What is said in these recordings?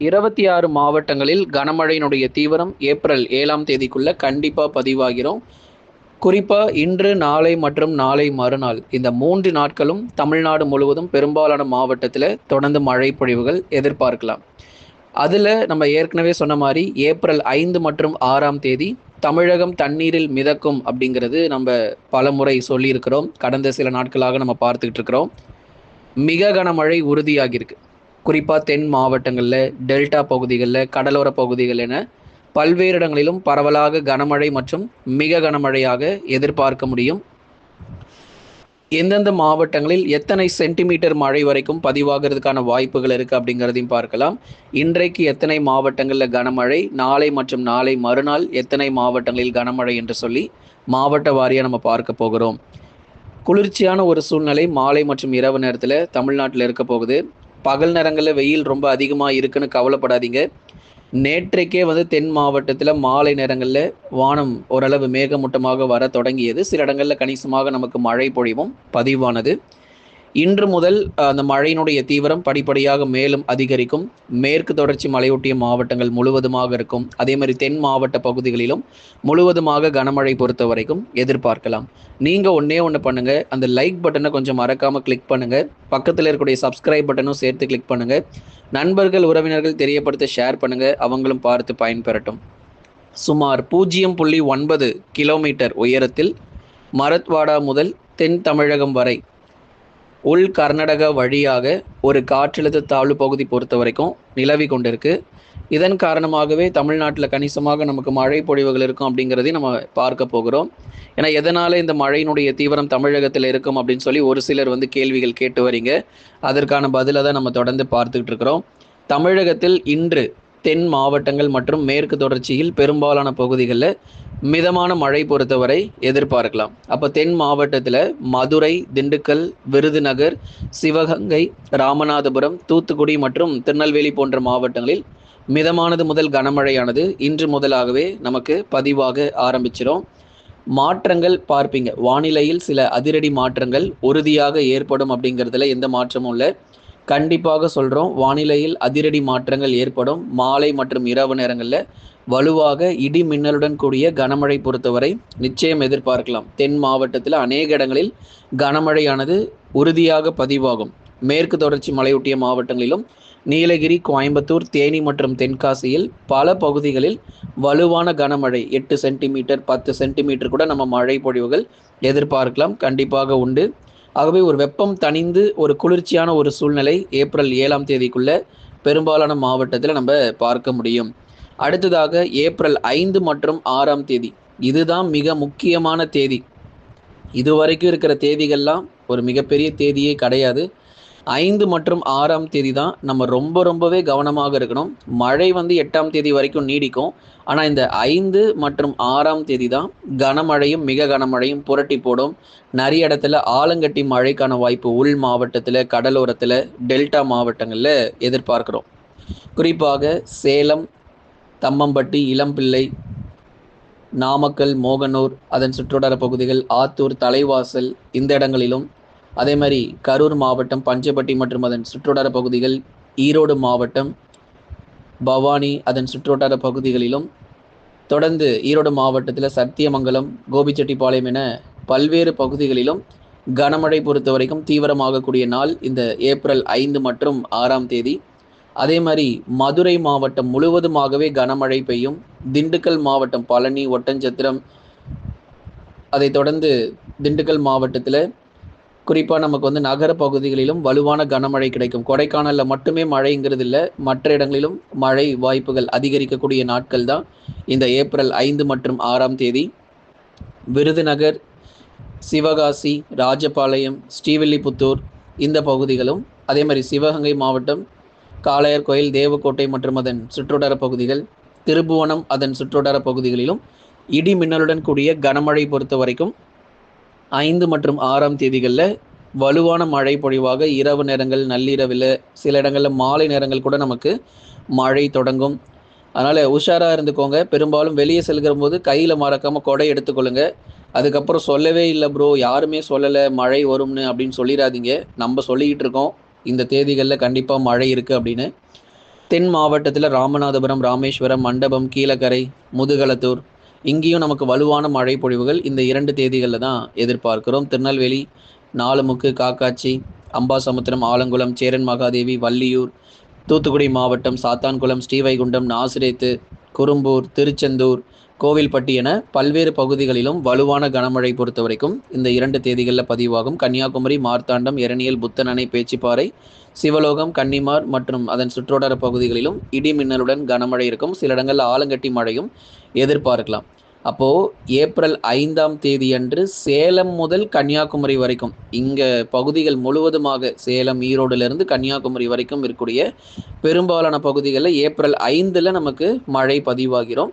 26 மாவட்டங்களில் கனமழையினுடைய தீவிரம் ஏப்ரல் 7ஆம் தேதிக்குள்ள கண்டிப்பா பதிவாகிறோம். குறிப்பா இன்று, நாளை மற்றும் நாளை மறுநாள் இந்த 3 நாட்களும் தமிழ்நாடு முழுவதும் பெரும்பாலான மாவட்டத்தில் தொடர்ந்து மழை பொழிவுகள் எதிர்பார்க்கலாம். அதில் நம்ம ஏற்கனவே சொன்ன மாதிரி ஏப்ரல் 5 மற்றும் 6ஆம் தேதி தமிழகம் தண்ணீரில் மிதக்கும் அப்படிங்கிறது நம்ம பலமுறை சொல்லியிருக்கிறோம். கடந்த சில நாட்களாக நம்ம பார்த்துக்கிட்டு இருக்கிறோம். மிக கனமழை உறுதியாகியிருக்கு. குறிப்பாக தென் மாவட்டங்களில், டெல்டா பகுதிகளில், கடலோர பகுதிகள் என பல்வேறு இடங்களிலும் பரவலாக கனமழை மற்றும் மிக கனமழையாக எதிர்பார்க்க முடியும். எந்தெந்த மாவட்டங்களில் எத்தனை சென்டிமீட்டர் மழை வரைக்கும் பதிவாகிறதுக்கான வாய்ப்புகள் இருக்குது அப்படிங்கிறதையும் பார்க்கலாம். இன்றைக்கு எத்தனை மாவட்டங்களில் கனமழை, நாளை மற்றும் நாளை மறுநாள் எத்தனை மாவட்டங்களில் கனமழை என்று சொல்லி மாவட்ட வாரியாக நம்ம பார்க்க போகிறோம். குளிர்ச்சியான ஒரு சூழ்நிலை மாலை மற்றும் இரவு நேரத்தில் தமிழ்நாட்டில் இருக்க போகுது. பகல் நேரங்களில் வெயில் ரொம்ப அதிகமாக இருக்குன்னு கவலைப்படாதீங்க. நேற்றைக்கே தென் மாவட்டத்தில் மாலை நேரங்களில் வானம் ஓரளவு மேகமூட்டமாக வர தொடங்கியது. சில இடங்களில் கணிசமாக நமக்கு மழை பொழிவும் பதிவானது. இன்று முதல் அந்த மழையினுடைய தீவிரம் படிப்படியாக மேலும் அதிகரிக்கும். மேற்கு தொடர்ச்சி மலையொட்டிய மாவட்டங்கள் முழுவதுமாக இருக்கும். அதே மாதிரி தென் மாவட்ட பகுதிகளிலும் முழுவதுமாக கனமழை பொறுத்த வரைக்கும் எதிர்பார்க்கலாம். நீங்கள் ஒன்று பண்ணுங்கள், அந்த லைக் பட்டனை கொஞ்சம் மறக்காமல் கிளிக் பண்ணுங்கள். பக்கத்தில் இருக்கக்கூடிய சப்ஸ்கிரைப் பட்டனும் சேர்த்து கிளிக் பண்ணுங்கள். நண்பர்கள், உறவினர்கள் தெரியப்படுத்த ஷேர் பண்ணுங்கள், அவங்களும் பார்த்து பயன்பெறட்டும். சுமார் 0.9 கிலோமீட்டர் உயரத்தில் மரத்வாடா முதல் தென் தமிழகம் வரை உள் கர்நாடகா வழியாக ஒரு காற்றழுத்த தாழ்வு பகுதி பொறுத்த வரைக்கும் நிலவி கொண்டிருக்கு. இதன் காரணமாகவே தமிழ்நாட்டில் கணிசமாக நமக்கு மழை பொழிவுகள் இருக்கும் அப்படிங்கிறதையும் நம்ம பார்க்க போகிறோம். ஏன்னா எதனால் இந்த மழையினுடைய தீவிரம் தமிழகத்தில் இருக்கும் அப்படின்னு சொல்லி ஒரு சிலர் கேள்விகள் கேட்டு வரீங்க. அதற்கான பதிலை தான் நம்ம தொடர்ந்து பார்த்துக்கிட்டு இருக்கிறோம். தமிழகத்தில் இன்று தென் மாவட்டங்கள் மற்றும் மேற்கு தொடர்ச்சியில் பெரும்பாலான பகுதிகளில் மிதமான மழை பொறுத்தவரை எதிர்பார்க்கலாம். அப்போ தென் மாவட்டத்தில் மதுரை, திண்டுக்கல், விருதுநகர், சிவகங்கை, ராமநாதபுரம், தூத்துக்குடி மற்றும் திருநெல்வேலி போன்ற மாவட்டங்களில் மிதமானது முதல் கனமழையானது இன்று முதலாகவே நமக்கு பதிவாக ஆரம்பிச்சிடும். மாற்றங்கள் பார்ப்பீங்க, வானிலையில் சில அதிரடி மாற்றங்கள் உறுதியாக ஏற்படும் அப்படிங்கிறதுல எந்த மாற்றமும் இல்லை. கண்டிப்பாக சொல்கிறோம், வானிலையில் அதிரடி மாற்றங்கள் ஏற்படும். மாலை மற்றும் இரவு நேரங்களில் வலுவாக இடி மின்னலுடன் கூடிய கனமழை பொறுத்தவரை நிச்சயம் எதிர்பார்க்கலாம். தென் மாவட்டத்தில் அநேக இடங்களில் கனமழையானது உறுதியாக பதிவாகும். மேற்கு தொடர்ச்சி மலையொட்டிய மாவட்டங்களிலும் நீலகிரி, கோயம்புத்தூர், தேனி மற்றும் தென்காசியில் பல பகுதிகளில் வலுவான கனமழை 8 சென்டிமீட்டர் 10 சென்டிமீட்டர் கூட நம்ம மழை பொழிவுகள் எதிர்பார்க்கலாம். கண்டிப்பாக உண்டு. ஆகவே ஒரு வெப்பம் தணிந்து ஒரு குளிர்ச்சியான ஒரு சூழ்நிலை ஏப்ரல் 7ஆம் தேதிக்குள்ள பெரும்பாலான மாவட்டத்தில் நம்ம பார்க்க முடியும். அடுத்ததாக ஏப்ரல் 5 மற்றும் 6ஆம் தேதி, இதுதான் மிக முக்கியமான தேதி. இதுவரைக்கும் இருக்கிற தேதிகள்லாம் ஒரு மிகப்பெரிய தேதியே கிடையாது. 5 மற்றும் 6ஆம் தேதி தான் நம்ம ரொம்பவே கவனமாக இருக்கணும். மழை 8ஆம் தேதி வரைக்கும் நீடிக்கும். ஆனால் இந்த 5 மற்றும் 6ஆம் தேதி தான் கனமழையும் மிக கனமழையும் புரட்டி போடும். நிறைய இடத்துல ஆலங்கட்டி மழைக்கான வாய்ப்பு உள் மாவட்டத்தில், கடலோரத்தில், டெல்டா மாவட்டங்களில் எதிர்பார்க்கிறோம். குறிப்பாக சேலம், தம்மம்பட்டி, இளம்பிள்ளை, நாமக்கல், மோகனூர், அதன் சுற்றுவட்டார பகுதிகள், ஆத்தூர், தலைவாசல் இந்த இடங்களிலும், அதே மாதிரி கரூர் மாவட்டம், பஞ்சப்பட்டி மற்றும் அதன் சுற்றுவட்டார பகுதிகள், ஈரோடு மாவட்டம், பவானி அதன் சுற்றுவட்டார பகுதிகளிலும், தொடர்ந்து ஈரோடு மாவட்டத்தில் சத்தியமங்கலம், கோபிச்செட்டிப்பாளையம் என பல்வேறு பகுதிகளிலும் கனமழை பொறுத்த வரைக்கும் தீவிரமாகக்கூடிய நாள் இந்த ஏப்ரல் 5 மற்றும் 6ஆம் தேதி. அதே மாதிரி மதுரை மாவட்டம் முழுவதுமாகவே கனமழை பெய்யும். திண்டுக்கல் மாவட்டம் பழனி, ஒட்டஞ்சத்திரம், அதை தொடர்ந்து திண்டுக்கல் மாவட்டத்தில் குறிப்பாக நமக்கு நகர பகுதிகளிலும் வலுவான கனமழை கிடைக்கும். கொடைக்கானலில் மட்டுமே மழைங்கிறது இல்லை, மற்ற இடங்களிலும் மழை வாய்ப்புகள் அதிகரிக்கக்கூடிய நாட்கள் தான் இந்த ஏப்ரல் 5 மற்றும் 6ஆம் தேதி. விருதுநகர், சிவகாசி, ராஜபாளையம், ஸ்ரீவில்லிபுத்தூர் இந்த பகுதிகளும், அதே மாதிரி சிவகங்கை மாவட்டம் காளையர் கோயில், தேவக்கோட்டை மற்றும் அதன் சுற்றுவட்டார பகுதிகள், திருபுவனம் அதன் சுற்றுவட்டார பகுதிகளிலும் இடி மின்னலுடன் கூடிய கனமழை பொறுத்த வரைக்கும் 5 மற்றும் 6ஆம் தேதிகளில் வலுவான மழை பொழிவாக இரவு நேரங்கள், நள்ளிரவில், சில இடங்களில் மாலை நேரங்கள் கூட நமக்கு மழை தொடங்கும். அதனால் உஷாராக இருந்துக்கோங்க. பெரும்பாலும் வெளியே செல்கிற போது கையில் மறக்காமல் கொடை எடுத்துக்கொள்ளுங்க. அதுக்கப்புறம் சொல்லவே இல்லை ப்ரோ, யாருமே சொல்லலை மழை வரும்னு அப்படின்னு சொல்லிடாதீங்க. நம்ம சொல்லிக்கிட்டு இருக்கோம் இந்த தேதிகளில் கண்டிப்பாக மழை இருக்குது அப்படின்னு. தென் மாவட்டத்தில் ராமநாதபுரம், ராமேஸ்வரம், மண்டபம், கீழக்கரை, முதுகளத்தூர் இங்கேயும் நமக்கு வலுவான மழை பொழிவுகள் இந்த 2 தேதிகளில் தான் எதிர்பார்க்கிறோம். திருநெல்வேலி, நாலுமுக்கு, காக்காட்சி, அம்பாசமுத்திரம், ஆலங்குளம், சேரன் மகாதேவி, வள்ளியூர், தூத்துக்குடி மாவட்டம், சாத்தான்குளம், ஸ்ரீவைகுண்டம், நாசிரேத்து, குரும்பூர், திருச்செந்தூர், கோவில்பட்டி என பல்வேறு பகுதிகளிலும் வலுவான கனமழை பொறுத்த வரைக்கும் இந்த 2 தேதிகளில் பதிவாகும். கன்னியாகுமரி, மார்த்தாண்டம், எரணியல், புத்தன் அணை, பேச்சிப்பாறை, சிவலோகம், கன்னிமார் மற்றும் அதன் சுற்றுவட்டார பகுதிகளிலும் இடி மின்னலுடன் கனமழை இருக்கும். சில இடங்களில் ஆலங்கட்டி மழையும் எதிர்பார்க்கலாம். அப்போது ஏப்ரல் 5ஆம் தேதி அன்று சேலம் முதல் கன்னியாகுமரி வரைக்கும் இங்கே பகுதிகள் முழுவதுமாக சேலம், ஈரோடுலேருந்து கன்னியாகுமரி வரைக்கும் இருக்கக்கூடிய பெரும்பாலான பகுதிகளில் ஏப்ரல் 5 நமக்கு மழை பதிவாகிறோம்.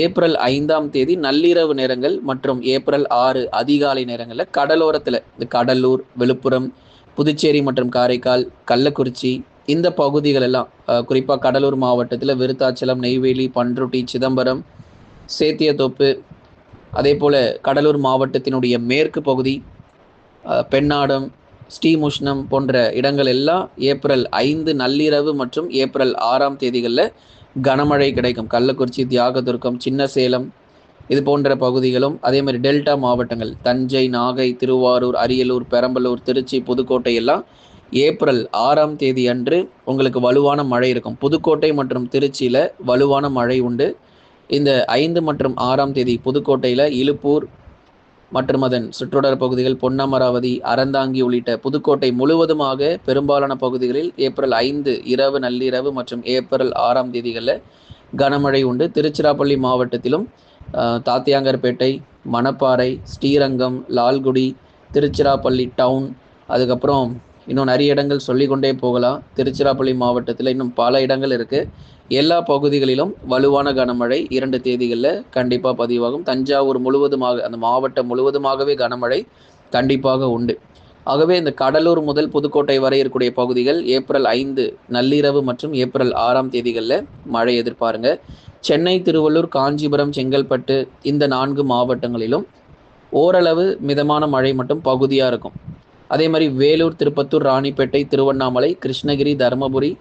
ஏப்ரல் 5ஆம் தேதி நள்ளிரவு நேரங்கள் மற்றும் ஏப்ரல் 6 அதிகாலை நேரங்களில் கடலோரத்தில் இந்த கடலூர், விழுப்புரம், புதுச்சேரி மற்றும் காரைக்கால், கள்ளக்குறிச்சி இந்த பகுதிகள் எல்லாம் குறிப்பாக கடலூர் மாவட்டத்தில் விருத்தாச்சலம், நெய்வேலி, பண்ருட்டி, சிதம்பரம், சேத்தியத்தோப்பு, அதே போல் கடலூர் மாவட்டத்தினுடைய மேற்கு பகுதி, பெண்ணாடம், ஸ்ரீமுஷ்ணம் போன்ற இடங்கள் எல்லாம் ஏப்ரல் 5 நள்ளிரவு மற்றும் ஏப்ரல் 6ஆம் தேதிகளில் கனமழை கிடைக்கும். கள்ளக்குறிச்சி, தியாகதுர்கம், சின்ன சேலம் இது போன்ற பகுதிகளும், அதே மாதிரி டெல்டா மாவட்டங்கள் தஞ்சை, நாகை, திருவாரூர், அரியலூர், பெரம்பலூர், திருச்சி, புதுக்கோட்டை எல்லாம் ஏப்ரல் 6ஆம் தேதி அன்று உங்களுக்கு வலுவான மழை இருக்கும். புதுக்கோட்டை மற்றும் திருச்சியில் வலுவான மழை உண்டு. இந்த 5 மற்றும் 6ஆம் தேதி புதுக்கோட்டையில் இலுப்பூர் மற்றும் அதன் சுற்றுவட்டார பகுதிகள், பொன்னமராவதி, அறந்தாங்கி உள்ளிட்ட புதுக்கோட்டை முழுவதுமாக பெரும்பாலான பகுதிகளில் ஏப்ரல் 5 இரவு, நள்ளிரவு மற்றும் ஏப்ரல் 6ஆம் தேதிகளில் கனமழை உண்டு. திருச்சிராப்பள்ளி மாவட்டத்திலும் தாத்தியாங்கர்பேட்டை, மணப்பாறை, ஸ்ரீரங்கம், லால்குடி, திருச்சிராப்பள்ளி டவுன், அதுக்கப்புறம் இன்னும் நிறைய இடங்கள் சொல்லிக்கொண்டே போகலாம். திருச்சிராப்பள்ளி மாவட்டத்தில் இன்னும் பல இடங்கள் இருக்குது. எல்லா பகுதிகளிலும் வலுவான கனமழை 2 தேதிகளில் கண்டிப்பாக பதிவாகும். தஞ்சாவூர் முழுவதுமாக, அந்த மாவட்டம் முழுவதுமாகவே கனமழை கண்டிப்பாக உண்டு. ஆகவே இந்த கடலூர் முதல் புதுக்கோட்டை வரை இருக்கக்கூடிய பகுதிகள் ஏப்ரல் 5 நள்ளிரவு மற்றும் ஏப்ரல் 6ஆம் தேதிகளில் மழை எதிர்பாருங்க. சென்னை, திருவள்ளூர், காஞ்சிபுரம், செங்கல்பட்டு இந்த 4 மாவட்டங்களிலும் ஓரளவு மிதமான மழை மட்டும் பகுதியாக இருக்கும். அதே மாதிரி வேலூர், திருப்பத்தூர், ராணிப்பேட்டை, திருவண்ணாமலை, கிருஷ்ணகிரி, தருமபுரி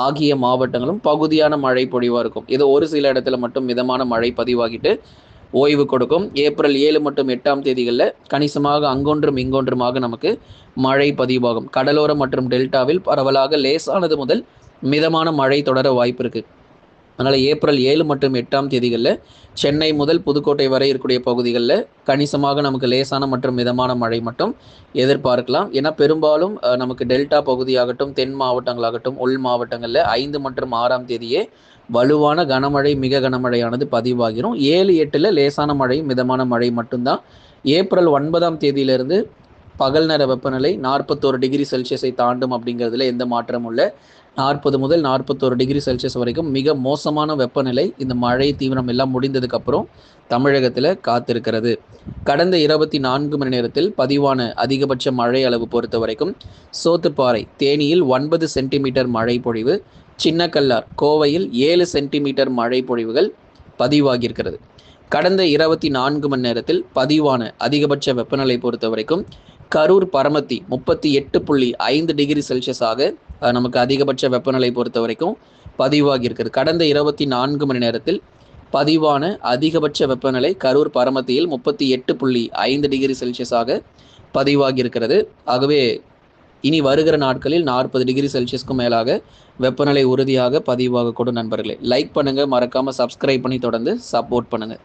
ஆகிய மாவட்டங்களும் பகுதியான மழை பொழிவாக இருக்கும். இது ஒரு சில இடத்துல மட்டும் மிதமான மழை பதிவாகிட்டு ஓய்வு கொடுக்கும். ஏப்ரல் 7 மற்றும் 8ஆம் தேதிகளில் கணிசமாக அங்கொன்றும் இங்கொன்றுமாக நமக்கு மழை பதிவாகும். கடலோரம் மற்றும் டெல்டாவில் பரவலாக லேசானது முதல் மிதமான மழை தொடர வாய்ப்பு இருக்குது. அதனால் ஏப்ரல் 7 மற்றும் 8ஆம் தேதிகளில் சென்னை முதல் புதுக்கோட்டை வரை இருக்கக்கூடிய பகுதிகளில் கணிசமாக நமக்கு லேசான மற்றும் மிதமான மழை மட்டும் எதிர்பார்க்கலாம். ஏன்னா பெரும்பாலும் நமக்கு டெல்டா பகுதியாகட்டும், தென் மாவட்டங்களாகட்டும், உள் மாவட்டங்களில் 5 மற்றும் 6ஆம் தேதியே வலுவான கனமழை, மிக கனமழையானது பதிவாகிரும். 7, 8 லேசான மழை, மிதமான மழை மட்டும்தான். ஏப்ரல் 9ஆம் தேதியிலிருந்து பகல் நேர வெப்பநிலை 41 டிகிரி செல்சியஸை தாண்டும் அப்படிங்கிறதுல எந்த மாற்றமும் இல்லை. 40 முதல் 41 டிகிரி செல்சியஸ் வரைக்கும் மிக மோசமான வெப்பநிலை இந்த மழை தீவிரம் எல்லாம் முடிந்ததுக்கப்புறம் தமிழகத்தில் காத்திருக்கிறது. கடந்த 24 மணி நேரத்தில் பதிவான அதிகபட்ச மழை அளவு பொறுத்த வரைக்கும் சோத்துப்பாறை, தேனியில் 9 சென்டிமீட்டர் மழை பொழிவு, சின்னக்கல்லார், கோவையில் 7 சென்டிமீட்டர் மழை பொழிவுகள் பதிவாகியிருக்கிறது. கடந்த 24 மணி நேரத்தில் பதிவான அதிகபட்ச வெப்பநிலை பொறுத்த வரைக்கும் கரூர், பரமத்தி 38.5 டிகிரி செல்சியஸாக நமக்கு அதிகபட்ச வெப்பநிலை பொறுத்த வரைக்கும் பதிவாகியிருக்கிறது. கடந்த 24 மணி நேரத்தில் பதிவான அதிகபட்ச வெப்பநிலை கரூர், பரமத்தியில் 38.5 டிகிரி செல்சியஸாக பதிவாகியிருக்கிறது. ஆகவே இனி வருகிற நாட்களில் 40 டிகிரி செல்சியஸ்க்கும் மேலாக வெப்பநிலை உறுதியாக பதிவாகக்கூடும். நண்பர்களே, லைக் பண்ணுங்கள், மறக்காமல் சப்ஸ்கிரைப் பண்ணி தொடர்ந்து சப்போர்ட் பண்ணுங்கள்.